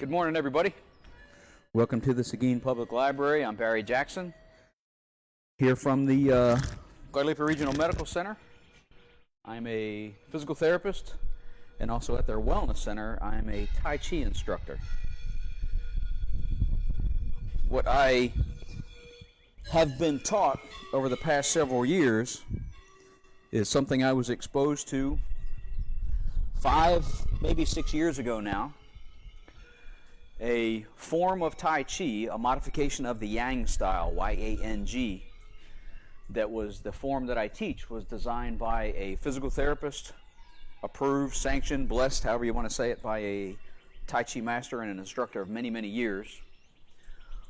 Good morning, everybody. Welcome to the Seguin Public Library. I'm Barry Jackson, here from the Guadalupe Regional Medical Center. I'm a physical therapist, and also at their Wellness Center, I'm a Tai Chi instructor. What I have been taught over the past several years is something I was exposed to 5, maybe 6 years ago now. A form of Tai Chi, a modification of the Yang style, Y-A-N-G, that was the form that I teach, was designed by a physical therapist, approved, sanctioned, blessed, however you want to say it, by a Tai Chi master and an instructor of many, many years.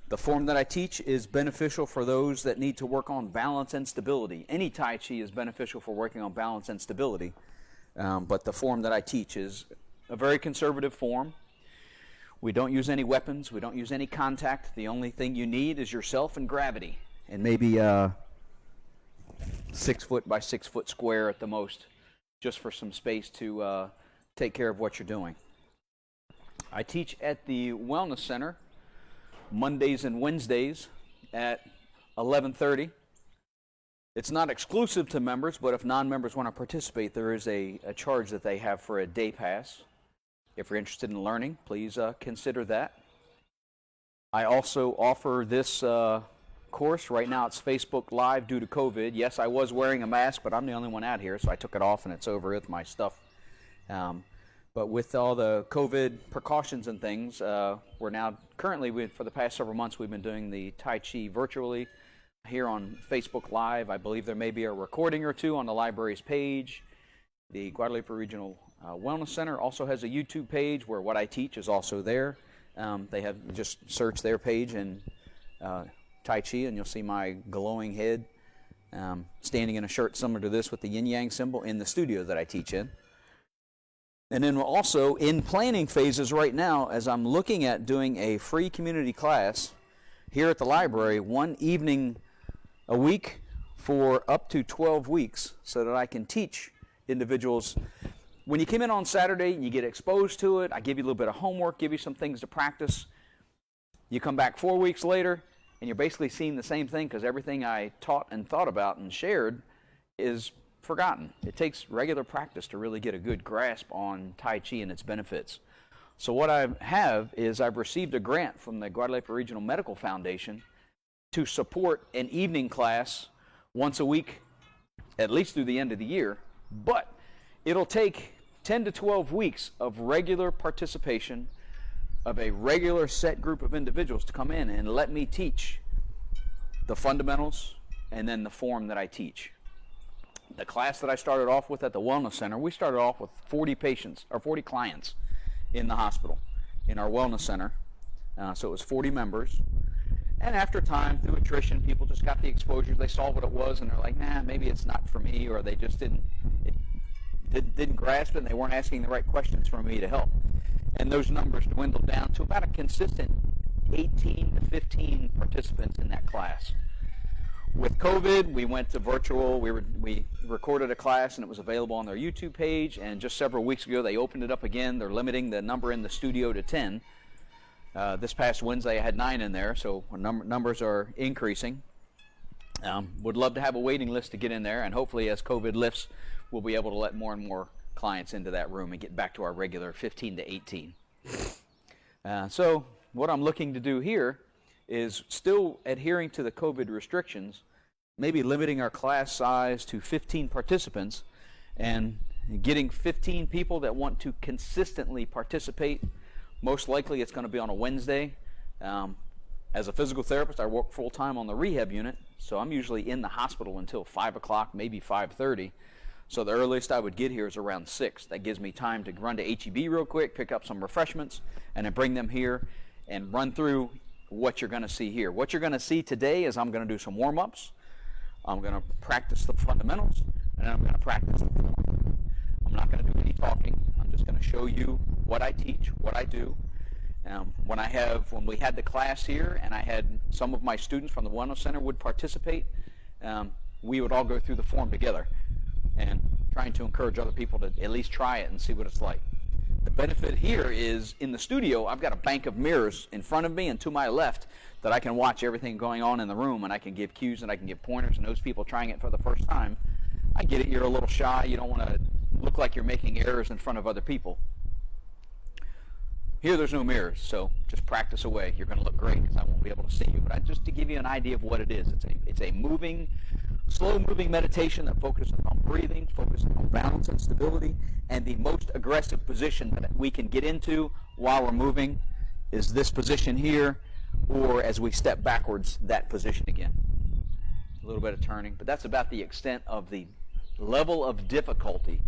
The form that I teach is beneficial for those that need to work on balance and stability. Any Tai Chi is beneficial for working on balance and stability, but the form that I teach is a very conservative form. We don't use any weapons. We don't use any contact. The only thing you need is yourself and gravity, and maybe 6 foot by 6 foot square at the most, just for some space to take care of what you're doing. I teach at the Wellness Center Mondays and Wednesdays at 11:30. It's not exclusive to members, but if non-members want to participate, there is a charge that they have for a day pass. If you're interested in learning, please consider that. I also offer this course. Right now it's Facebook Live due to COVID. Yes, I was wearing a mask, but I'm the only one out here, so I took it off and it's over with my stuff. But with all the COVID precautions and things, we're now currently, for the past several months, we've been doing the Tai Chi virtually here on Facebook Live. I believe there may be a recording or two on the library's page. The Guadalupe Regional Wellness Center also has a YouTube page where what I teach is also there. They have just search their page and Tai Chi, and you'll see my glowing head standing in a shirt similar to this with the yin yang symbol in the studio that I teach in. And then we're also in planning phases right now as I'm looking at doing a free community class here at the library, one evening a week for up to 12 weeks, so that I can teach individuals. When you come in on Saturday and you get exposed to it, I give you a little bit of homework, give you some things to practice. You come back 4 weeks later and you're basically seeing the same thing, because everything I taught and thought about and shared is forgotten. It takes regular practice to really get a good grasp on Tai Chi and its benefits. So what I have is I've received a grant from the Guadalupe Regional Medical Foundation to support an evening class once a week, at least through the end of the year. But it'll take 10 to 12 weeks of regular participation of a regular set group of individuals to come in and let me teach the fundamentals and then the form that I teach. The class that I started off with at the Wellness Center, we started off with 40 patients or 40 clients in the hospital in our Wellness Center. So it was 40 members. And after time, through attrition, people just got the exposure. They saw what it was, and they're like, nah, maybe it's not for me, or they just didn't grasp it, and they weren't asking the right questions for me to help. And those numbers dwindled down to about a consistent 18 to 15 participants in that class. With COVID, we went to virtual. We recorded a class, and it was available on their YouTube page, and just several weeks ago, they opened it up again. They're limiting the number in the studio to 10. This past Wednesday, I had 9 in there, so numbers are increasing. Would love to have a waiting list to get in there, and hopefully as COVID lifts, we'll be able to let more and more clients into that room and get back to our regular 15 to 18. So what I'm looking to do here is still adhering to the COVID restrictions, maybe limiting our class size to 15 participants and getting 15 people that want to consistently participate. Most likely it's going to be on a Wednesday. As a physical therapist, I work full-time on the rehab unit, so I'm usually in the hospital until 5 o'clock, maybe 5:30. So the earliest I would get here is around 6. That gives me time to run to HEB real quick, pick up some refreshments, and then bring them here and run through what you're going to see here. What you're going to see today is I'm going to do some warm-ups. I'm going to practice the fundamentals, and then I'm going to practice the form. I'm not going to do any talking. I'm just going to show you what I teach, what I do. When we had the class here and I had some of my students from the Wellness Center would participate, we would all go through the form together and trying to encourage other people to at least try it and see what it's like. The benefit here is in the studio, I've got a bank of mirrors in front of me and to my left that I can watch everything going on in the room, and I can give cues and I can give pointers, and those people trying it for the first time, I get it, you're a little shy, you don't want to look like you're making errors in front of other people. Here there's no mirrors, so just practice away. You're going to look great because I won't be able to see you, but just to give you an idea of what it is, it's a moving, slow-moving meditation that focuses on breathing, focuses on balance and stability, and the most aggressive position that we can get into while we're moving is this position here, or as we step backwards, that position again. A little bit of turning, but that's about the extent of the level of difficulty.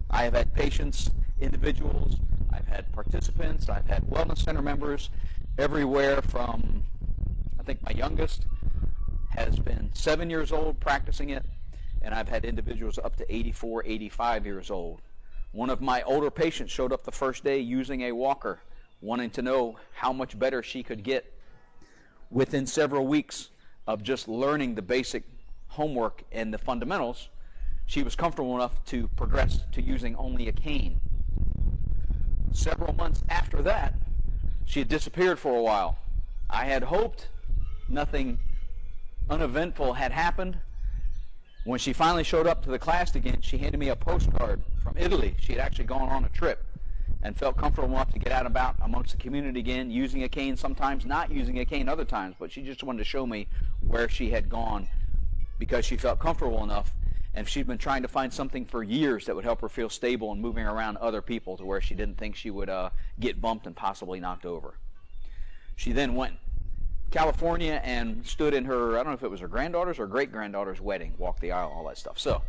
I have had patients, individuals, I've had participants, I've had wellness center members, everywhere from, I think my youngest has been 7 years old practicing it, and I've had individuals up to 84, 85 years old. One of my older patients showed up the first day using a walker, wanting to know how much better she could get. Within several weeks of just learning the basic homework and the fundamentals, she was comfortable enough to progress to using only a cane. Several months after that, she had disappeared for a while. I had hoped nothing uneventful had happened. When she finally showed up to the class again, she handed me a postcard from Italy. She had actually gone on a trip and felt comfortable enough to get out and about amongst the community again, using a cane sometimes, not using a cane other times, but she just wanted to show me where she had gone because she felt comfortable enough, and she'd been trying to find something for years that would help her feel stable and moving around other people to where she didn't think she would get bumped and possibly knocked over. She then went to California and stood in her, I don't know if it was her granddaughter's or great-granddaughter's wedding, walked the aisle, all that stuff. So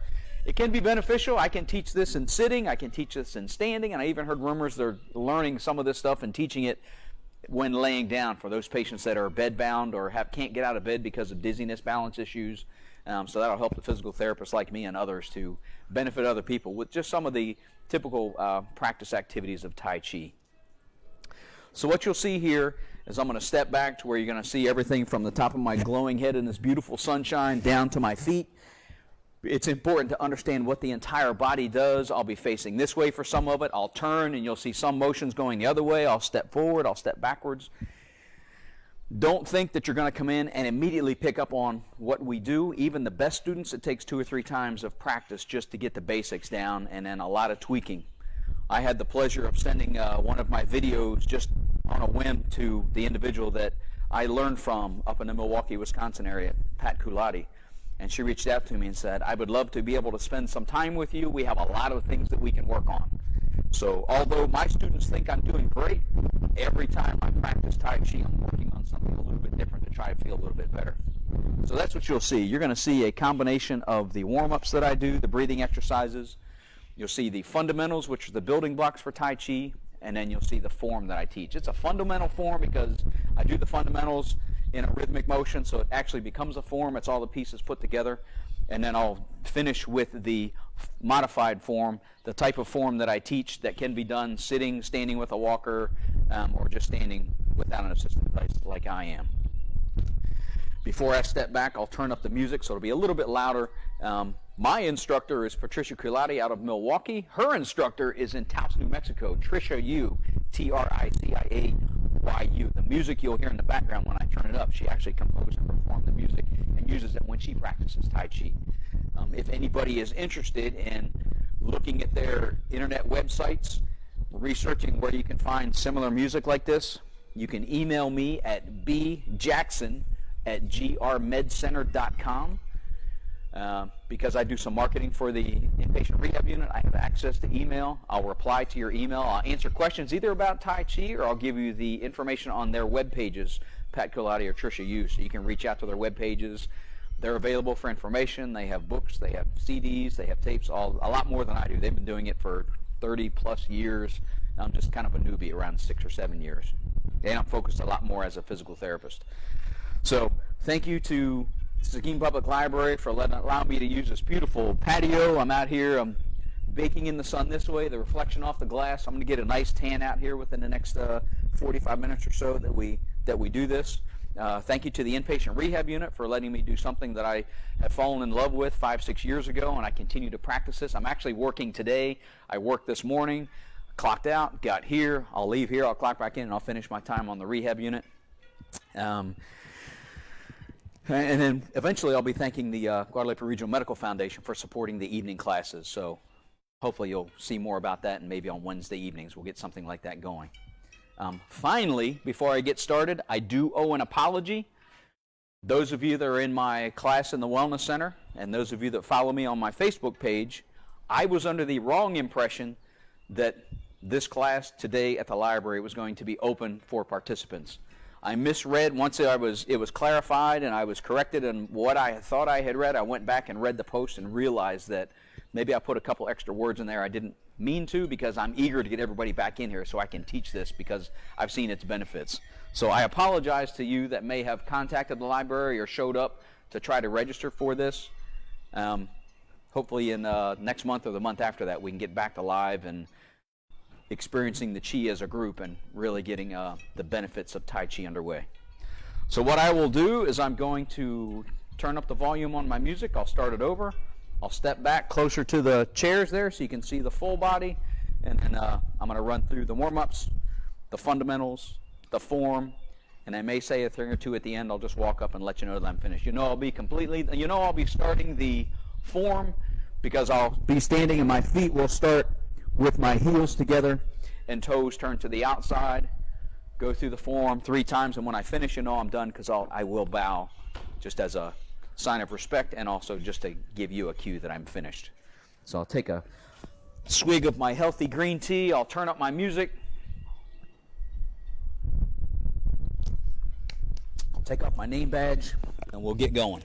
it can be beneficial. I can teach this in sitting, I can teach this in standing, and I even heard rumors they're learning some of this stuff and teaching it when laying down for those patients that are bedbound or can't get out of bed because of dizziness, balance issues. So that'll help the physical therapists like me and others to benefit other people with just some of the typical practice activities of Tai Chi. So what you'll see here is I'm going to step back to where you're going to see everything from the top of my glowing head in this beautiful sunshine down to my feet. It's important to understand what the entire body does. I'll be facing this way for some of it. I'll turn and you'll see some motions going the other way. I'll step forward. I'll step backwards. Don't think that you're going to come in and immediately pick up on what we do. Even the best students, it takes 2 or 3 times of practice just to get the basics down and then a lot of tweaking. I had the pleasure of sending one of my videos just on a whim to the individual that I learned from up in the Milwaukee, Wisconsin area, Pat Kulati. And she reached out to me and said, I would love to be able to spend some time with you. We have a lot of things that we can work on. So although my students think I'm doing great, every time I practice Tai Chi, I'm working on something a little bit different to try to feel a little bit better. So that's what you'll see. You're going to see a combination of the warm-ups that I do, the breathing exercises. You'll see the fundamentals, which are the building blocks for Tai Chi, and then you'll see the form that I teach. It's a fundamental form because I do the fundamentals in a rhythmic motion, so it actually becomes a form. It's all the pieces put together. And then I'll finish with the modified form, the type of form that I teach that can be done sitting, standing with a walker, or just standing without an assistive device like I am. Before I step back, I'll turn up the music so it'll be a little bit louder. My instructor is Patricia Culati out of Milwaukee. Her instructor is in Taos, New Mexico, Tricia Yu, Triciayu. The music you'll hear in the background when I turn it up, she actually composed and performed the music and uses it when she practices Tai Chi. If anybody is interested in looking at their internet websites, researching where you can find similar music like this, you can email me at bjackson@grmedcenter.com. Because I do some marketing for the Inpatient Rehab Unit, I have access to email. I'll reply to your email. I'll answer questions either about Tai Chi or I'll give you the information on their web pages, Pat Culati or Tricia Yu, so you can reach out to their web pages. They're available for information. They have books, they have CDs, they have tapes, a lot more than I do. They've been doing it for 30 plus years. I'm just kind of a newbie, around 6 or 7 years. And I'm focused a lot more as a physical therapist. So thank you to Seguin Public Library for allowing me to use this beautiful patio. I'm out here, I'm baking in the sun this way, the reflection off the glass. I'm going to get a nice tan out here within the next 45 minutes or so that we do this. Thank you to the Inpatient Rehab Unit for letting me do something that I have fallen in love with 5-6 years ago, and I continue to practice this. I'm actually working today. I worked this morning. clocked out, got here, I'll leave here, I'll clock back in, and I'll finish my time on the rehab unit. And then eventually I'll be thanking the Guadalupe Regional Medical Foundation for supporting the evening classes. So hopefully you'll see more about that, and maybe on Wednesday evenings we'll get something like that going. Finally, before I get started, I do owe an apology. Those of you that are in my class in the Wellness Center, and those of you that follow me on my Facebook page, I was under the wrong impression that this class today at the library was going to be open for participants. I misread. Once it was clarified and I was corrected in what I thought I had read, I went back and read the post and realized that maybe I put a couple extra words in there I didn't mean to, because I'm eager to get everybody back in here so I can teach this because I've seen its benefits. So I apologize to you that may have contacted the library or showed up to try to register for this. Hopefully in next month or the month after that we can get back to live and experiencing the Chi as a group and really getting the benefits of Tai Chi underway. So what I will do is I'm going to turn up the volume on my music. I'll start it over. I'll step back closer to the chairs there so you can see the full body, and then I'm going to run through the warm-ups, the fundamentals, the form, and I may say a thing or two at the end. I'll just walk up and let you know that I'm finished. I'll be starting the form because I'll be standing and my feet will start with my heels together and toes turned to the outside. Go through the form 3 times, and when I finish, I'm done, because I will bow just as a sign of respect and also just to give you a cue that I'm finished. So I'll take a swig of my healthy green tea. I'll turn up my music. I'll take off my name badge, and we'll get going.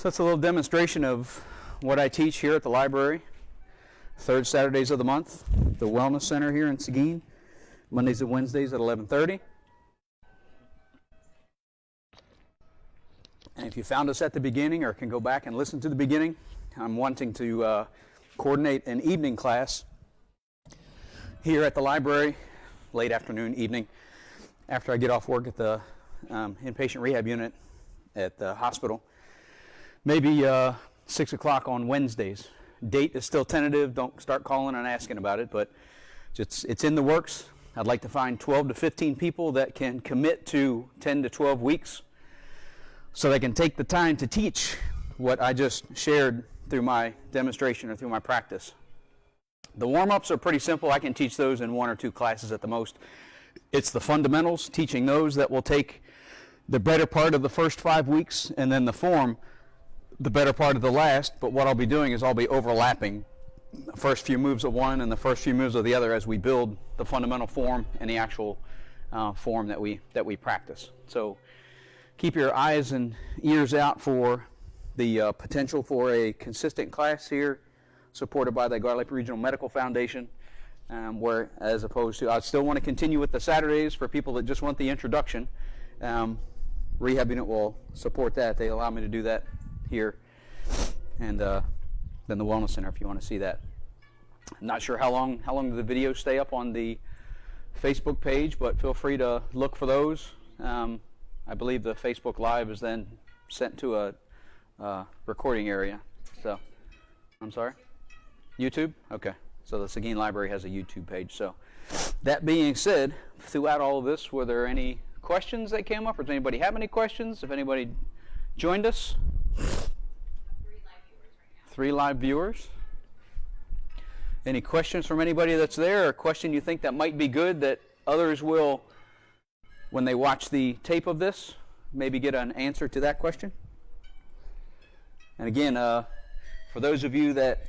So that's a little demonstration of what I teach here at the library. Third Saturdays of the month, the Wellness Center here in Seguin, Mondays and Wednesdays at 11:30. And if you found us at the beginning or can go back and listen to the beginning, I'm wanting to coordinate an evening class here at the library, late afternoon, evening, after I get off work at the inpatient rehab unit at the hospital. Maybe 6 o'clock on Wednesdays. Date is still tentative. Don't start calling and asking about it, but it's in the works. I'd like to find 12 to 15 people that can commit to 10 to 12 weeks so they can take the time to teach what I just shared through my demonstration or through my practice. The warm-ups are pretty simple. I can teach those in 1 or 2 classes at the most. It's the fundamentals, teaching those that will take the better part of the first 5 weeks, and then the form the better part of the last. But what I'll be doing is I'll be overlapping the first few moves of one and the first few moves of the other as we build the fundamental form and the actual form that we practice. So keep your eyes and ears out for the potential for a consistent class here, supported by the Guadalupe Regional Medical Foundation, where, as opposed to, I still want to continue with the Saturdays for people that just want the introduction. Rehab unit will support that. They allow me to do that here, and then the Wellness Center if you want to see that. I'm not sure how long do the videos stay up on the Facebook page, but feel free to look for those. I believe the Facebook Live is then sent to a recording area. So, I'm sorry? YouTube? Okay. So the Seguin Library has a YouTube page. So that being said, throughout all of this, were there any questions that came up, or does anybody have any questions? If anybody joined us? 3 live viewers. Any questions from anybody that's there, or a question you think that might be good that others will, when they watch the tape of this, maybe get an answer to that question? And again, for those of you that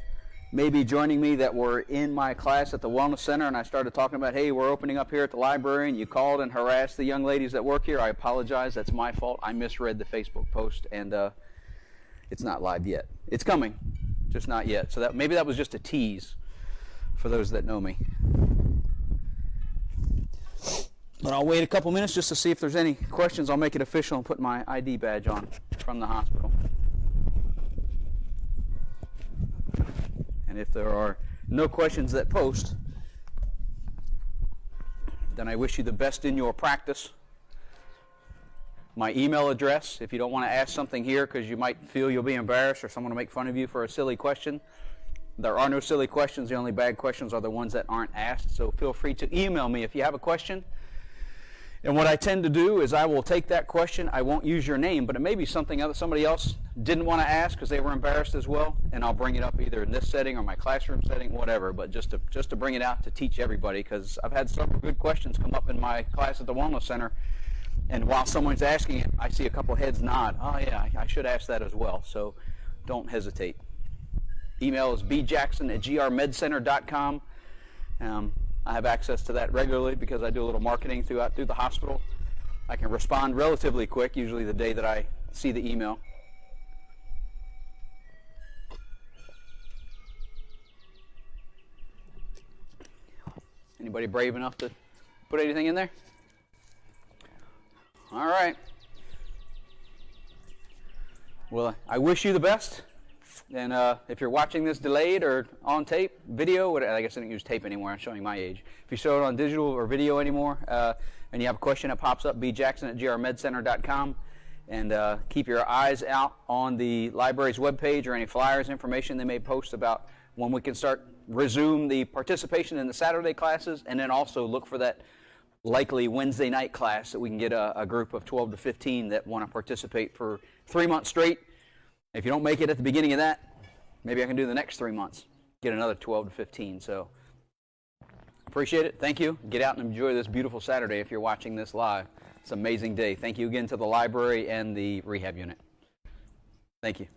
may be joining me that were in my class at the Wellness Center and I started talking about, hey, we're opening up here at the library, and you called and harassed the young ladies that work here, I apologize. That's my fault. I misread the Facebook post, and it's not live yet. It's coming, just not yet. So maybe that was just a tease for those that know me. But I'll wait a couple minutes just to see if there's any questions. I'll make it official and put my ID badge on from the hospital. And if there are no questions that post, then I wish you the best in your practice. My email address, if you don't want to ask something here because you might feel you'll be embarrassed or someone will make fun of you for a silly question. There are no silly questions. The only bad questions are the ones that aren't asked. So feel free to email me if you have a question. And what I tend to do is I will take that question. I won't use your name, but it may be something that somebody else didn't want to ask because they were embarrassed as well, and I'll bring it up either in this setting or my classroom setting, whatever, but just to bring it out to teach everybody, because I've had several good questions come up in my class at the Wellness Center, and while someone's asking it, I see a couple heads nod. Oh yeah, I should ask that as well, so don't hesitate. Email is bjackson@grmedcenter.com. I have access to that regularly because I do a little marketing through the hospital. I can respond relatively quick, usually the day that I see the email. Anybody brave enough to put anything in there? All right. Well, I wish you the best. And if you're watching this delayed or on tape, video, I guess I don't use tape anymore. I'm showing my age. If you show it on digital or video anymore, and you have a question that pops up, bjackson@grmedcenter.com. And keep your eyes out on the library's webpage or any flyers, information they may post about when we can resume the participation in the Saturday classes, and then also look for that likely Wednesday night class that we can get a group of 12 to 15 that want to participate for 3 months straight. If you don't make it at the beginning of that, maybe I can do the next 3 months, get another 12 to 15. So appreciate it. Thank you. Get out and enjoy this beautiful Saturday if you're watching this live. It's an amazing day. Thank you again to the library and the rehab unit. Thank you.